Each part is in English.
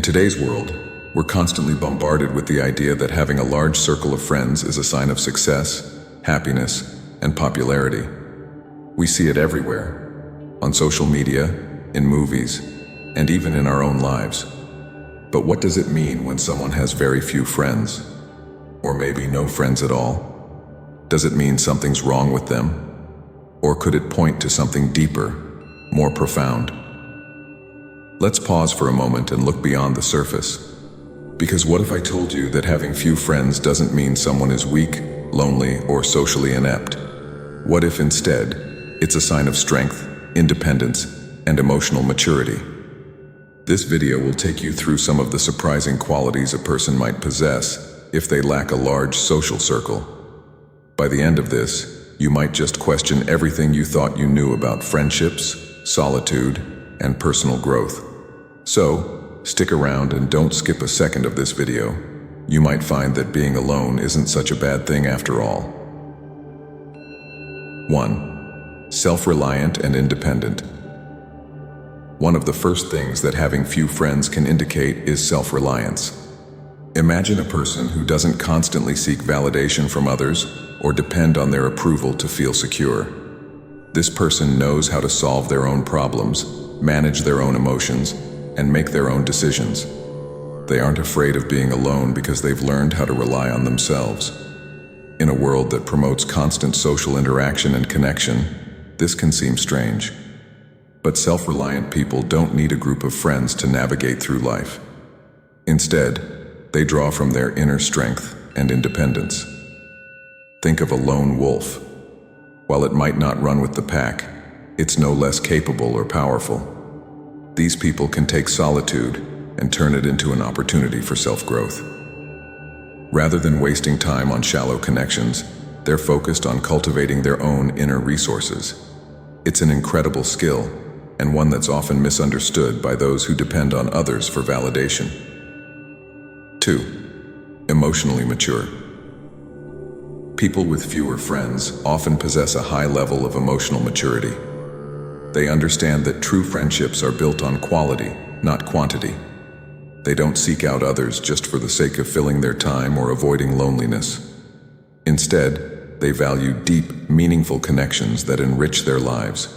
today's world, we're constantly bombarded with the idea that having a large circle of friends is a sign of success, happiness, and popularity. We see it everywhere, on social media, in movies, and even in our own lives. But what does it mean when someone has very few friends? Or maybe no friends at all? Does it mean something's wrong with them? Or could it point to something deeper, more profound? Let's pause for a moment and look beyond the surface. Because what if I told you that having few friends doesn't mean someone is weak, lonely, or socially inept? What if instead, it's a sign of strength, independence, and emotional maturity? This video will take you through some of the surprising qualities a person might possess if they lack a large social circle. By the end of this, you might just question everything you thought you knew about friendships, solitude, and personal growth. So, stick around and don't skip a second of this video. You might find that being alone isn't such a bad thing after all. 1. Self-reliant and independent. One of the first things that having few friends can indicate is self-reliance. Imagine a person who doesn't constantly seek validation from others or depend on their approval to feel secure. This person knows how to solve their own problems, manage their own emotions, and make their own decisions. They aren't afraid of being alone because they've learned how to rely on themselves. In a world that promotes constant social interaction and connection, this can seem strange. But self-reliant people don't need a group of friends to navigate through life. Instead, they draw from their inner strength and independence. Think of a lone wolf. While it might not run with the pack, it's no less capable or powerful. These people can take solitude and turn it into an opportunity for self-growth. Rather than wasting time on shallow connections, they're focused on cultivating their own inner resources. It's an incredible skill, and one that's often misunderstood by those who depend on others for validation. 2. Emotionally mature. People with fewer friends often possess a high level of emotional maturity. They understand that true friendships are built on quality, not quantity. They don't seek out others just for the sake of filling their time or avoiding loneliness. Instead, they value deep, meaningful connections that enrich their lives.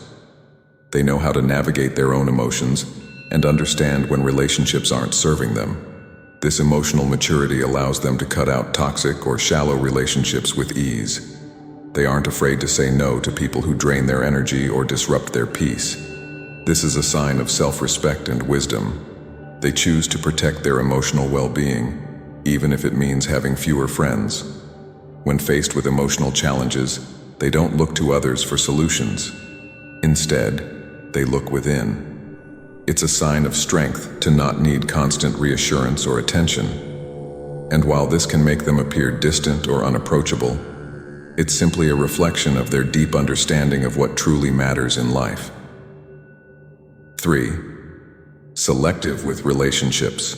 They know how to navigate their own emotions and understand when relationships aren't serving them. This emotional maturity allows them to cut out toxic or shallow relationships with ease. They aren't afraid to say no to people who drain their energy or disrupt their peace. This is a sign of self-respect and wisdom. They choose to protect their emotional well-being, even if it means having fewer friends. When faced with emotional challenges, they don't look to others for solutions. Instead, they look within. It's a sign of strength to not need constant reassurance or attention. And while this can make them appear distant or unapproachable, it's simply a reflection of their deep understanding of what truly matters in life. 3. Selective with relationships.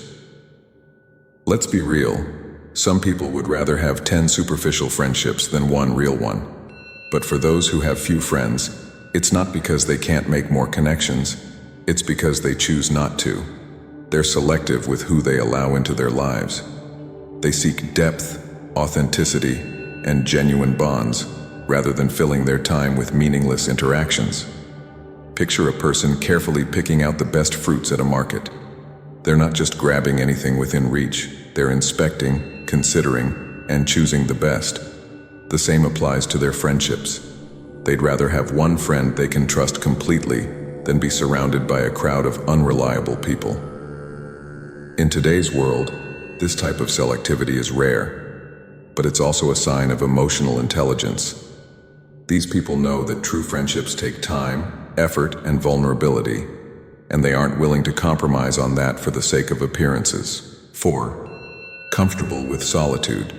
Let's be real. Some people would rather have 10 superficial friendships than one real one. But for those who have few friends, it's not because they can't make more connections. It's because they choose not to. They're selective with who they allow into their lives. They seek depth, authenticity, and genuine bonds, rather than filling their time with meaningless interactions. Picture a person carefully picking out the best fruits at a market. They're not just grabbing anything within reach, they're inspecting, considering, and choosing the best. The same applies to their friendships. They'd rather have one friend they can trust completely than be surrounded by a crowd of unreliable people. In today's world, this type of selectivity is rare, but it's also a sign of emotional intelligence. These people know that true friendships take time, effort, and vulnerability, and they aren't willing to compromise on that for the sake of appearances. 4. Comfortable with solitude.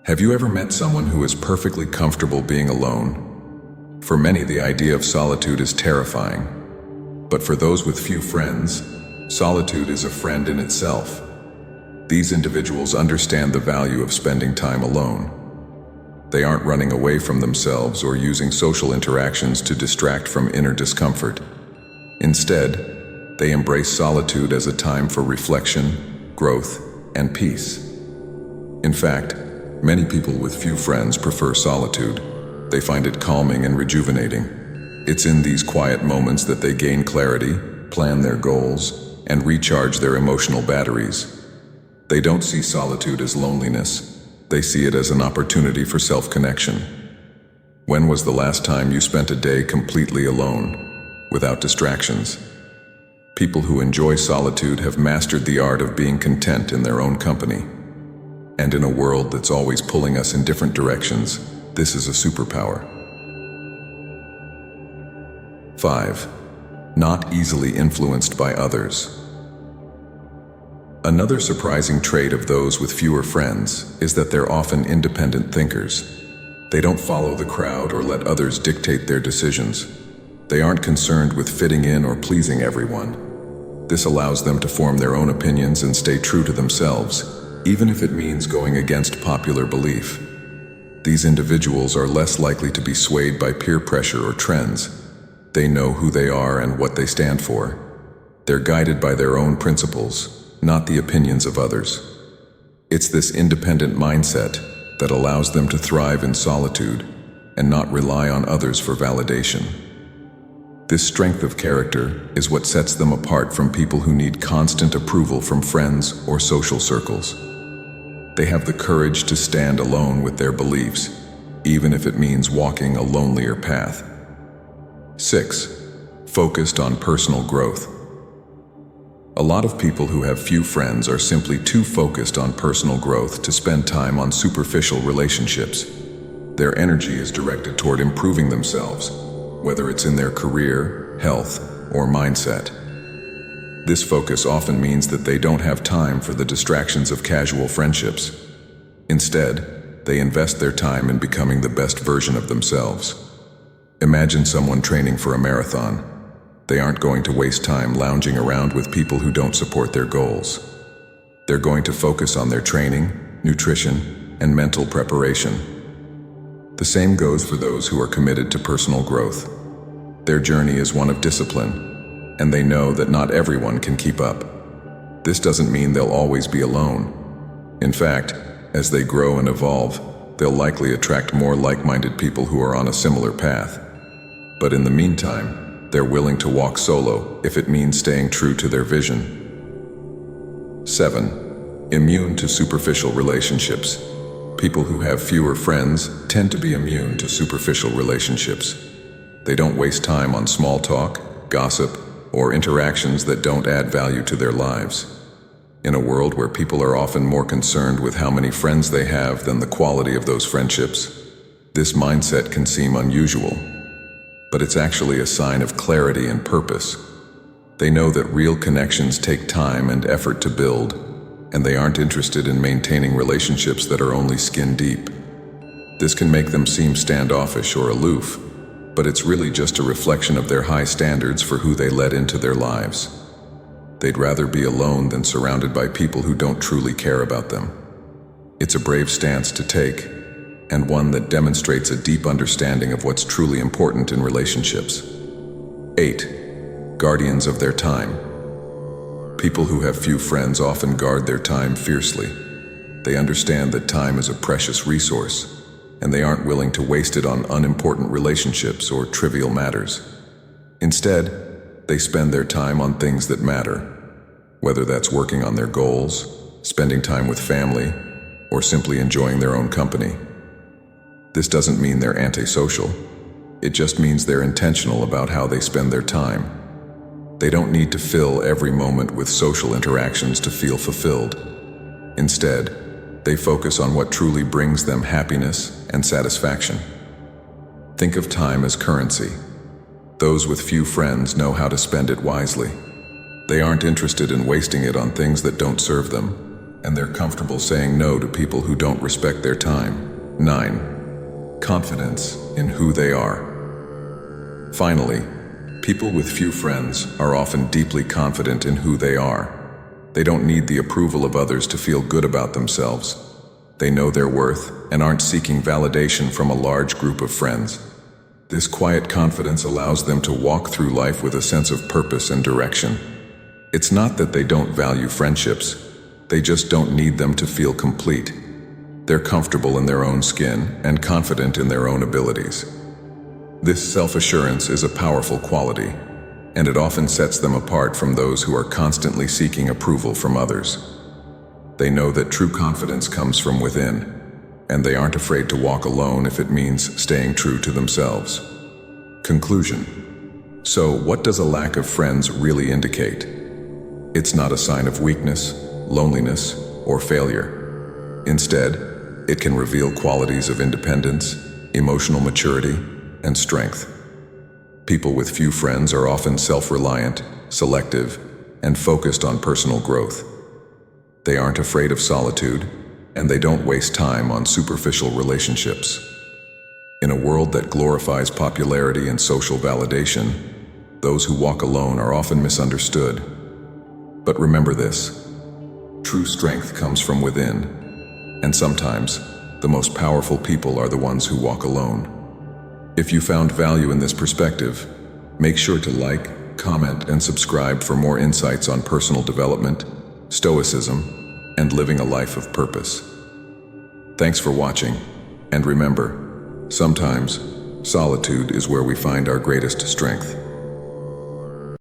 Have you ever met someone who is perfectly comfortable being alone? For many, the idea of solitude is terrifying. But for those with few friends, solitude is a friend in itself. These individuals understand the value of spending time alone. They aren't running away from themselves or using social interactions to distract from inner discomfort. Instead, They embrace solitude as a time for reflection, growth, and peace. In fact, many people with few friends prefer solitude. They find it calming and rejuvenating. It's in these quiet moments that they gain clarity, plan their goals, and recharge their emotional batteries. They don't see solitude as loneliness. They see it as an opportunity for self-connection. When was the last time you spent a day completely alone, without distractions? People who enjoy solitude have mastered the art of being content in their own company. And in a world that's always pulling us in different directions, this is a superpower. 5. Not easily influenced by others. Another surprising trait of those with fewer friends is that they're often independent thinkers. They don't follow the crowd or let others dictate their decisions. They aren't concerned with fitting in or pleasing everyone. This allows them to form their own opinions and stay true to themselves, even if it means going against popular belief. These individuals are less likely to be swayed by peer pressure or trends. They know who they are and what they stand for. They're guided by their own principles, not the opinions of others. It's this independent mindset that allows them to thrive in solitude and not rely on others for validation. This strength of character is what sets them apart from people who need constant approval from friends or social circles. They have the courage to stand alone with their beliefs, even if it means walking a lonelier path. 6. Focused on personal growth. A lot of people who have few friends are simply too focused on personal growth to spend time on superficial relationships. Their energy is directed toward improving themselves, whether it's in their career, health, or mindset. This focus often means that they don't have time for the distractions of casual friendships. Instead, they invest their time in becoming the best version of themselves. Imagine someone training for a marathon. They aren't going to waste time lounging around with people who don't support their goals. They're going to focus on their training, nutrition, and mental preparation. The same goes for those who are committed to personal growth. Their journey is one of discipline, and they know that not everyone can keep up. This doesn't mean they'll always be alone. In fact, as they grow and evolve, they'll likely attract more like-minded people who are on a similar path. But in the meantime, they're willing to walk solo if it means staying true to their vision. 7. Immune to superficial relationships. People who have fewer friends tend to be immune to superficial relationships. They don't waste time on small talk, gossip, or interactions that don't add value to their lives. In a world where people are often more concerned with how many friends they have than the quality of those friendships, this mindset can seem unusual. But it's actually a sign of clarity and purpose. They know that real connections take time and effort to build, and they aren't interested in maintaining relationships that are only skin deep. This can make them seem standoffish or aloof, but it's really just a reflection of their high standards for who they let into their lives. They'd rather be alone than surrounded by people who don't truly care about them. It's a brave stance to take, and one that demonstrates a deep understanding of what's truly important in relationships. 8. Guardians of their time. People who have few friends often guard their time fiercely. They understand that time is a precious resource, and they aren't willing to waste it on unimportant relationships or trivial matters. Instead, they spend their time on things that matter, whether that's working on their goals, spending time with family, or simply enjoying their own company. This doesn't mean they're antisocial. It just means they're intentional about how they spend their time. They don't need to fill every moment with social interactions to feel fulfilled. Instead, they focus on what truly brings them happiness and satisfaction. Think of time as currency. Those with few friends know how to spend it wisely. They aren't interested in wasting it on things that don't serve them, and they're comfortable saying no to people who don't respect their time. 9. Confidence in who they are. Finally, people with few friends are often deeply confident in who they are. They don't need the approval of others to feel good about themselves. They know their worth and aren't seeking validation from a large group of friends. This quiet confidence allows them to walk through life with a sense of purpose and direction. It's not that they don't value friendships, they just don't need them to feel complete. They're comfortable in their own skin and confident in their own abilities. This self-assurance is a powerful quality, and it often sets them apart from those who are constantly seeking approval from others. They know that true confidence comes from within, and they aren't afraid to walk alone if it means staying true to themselves. Conclusion. So, what does a lack of friends really indicate? It's not a sign of weakness, loneliness, or failure. Instead, it can reveal qualities of independence, emotional maturity, and strength. People with few friends are often self-reliant, selective, and focused on personal growth. They aren't afraid of solitude, and they don't waste time on superficial relationships. In a world that glorifies popularity and social validation, those who walk alone are often misunderstood. But remember this: true strength comes from within, and sometimes the most powerful people are the ones who walk alone. If you found value in this perspective, make sure to like, comment, and subscribe for more insights on personal development, Stoicism, and living a life of purpose. Thanks for watching, and remember, sometimes solitude is where we find our greatest strength.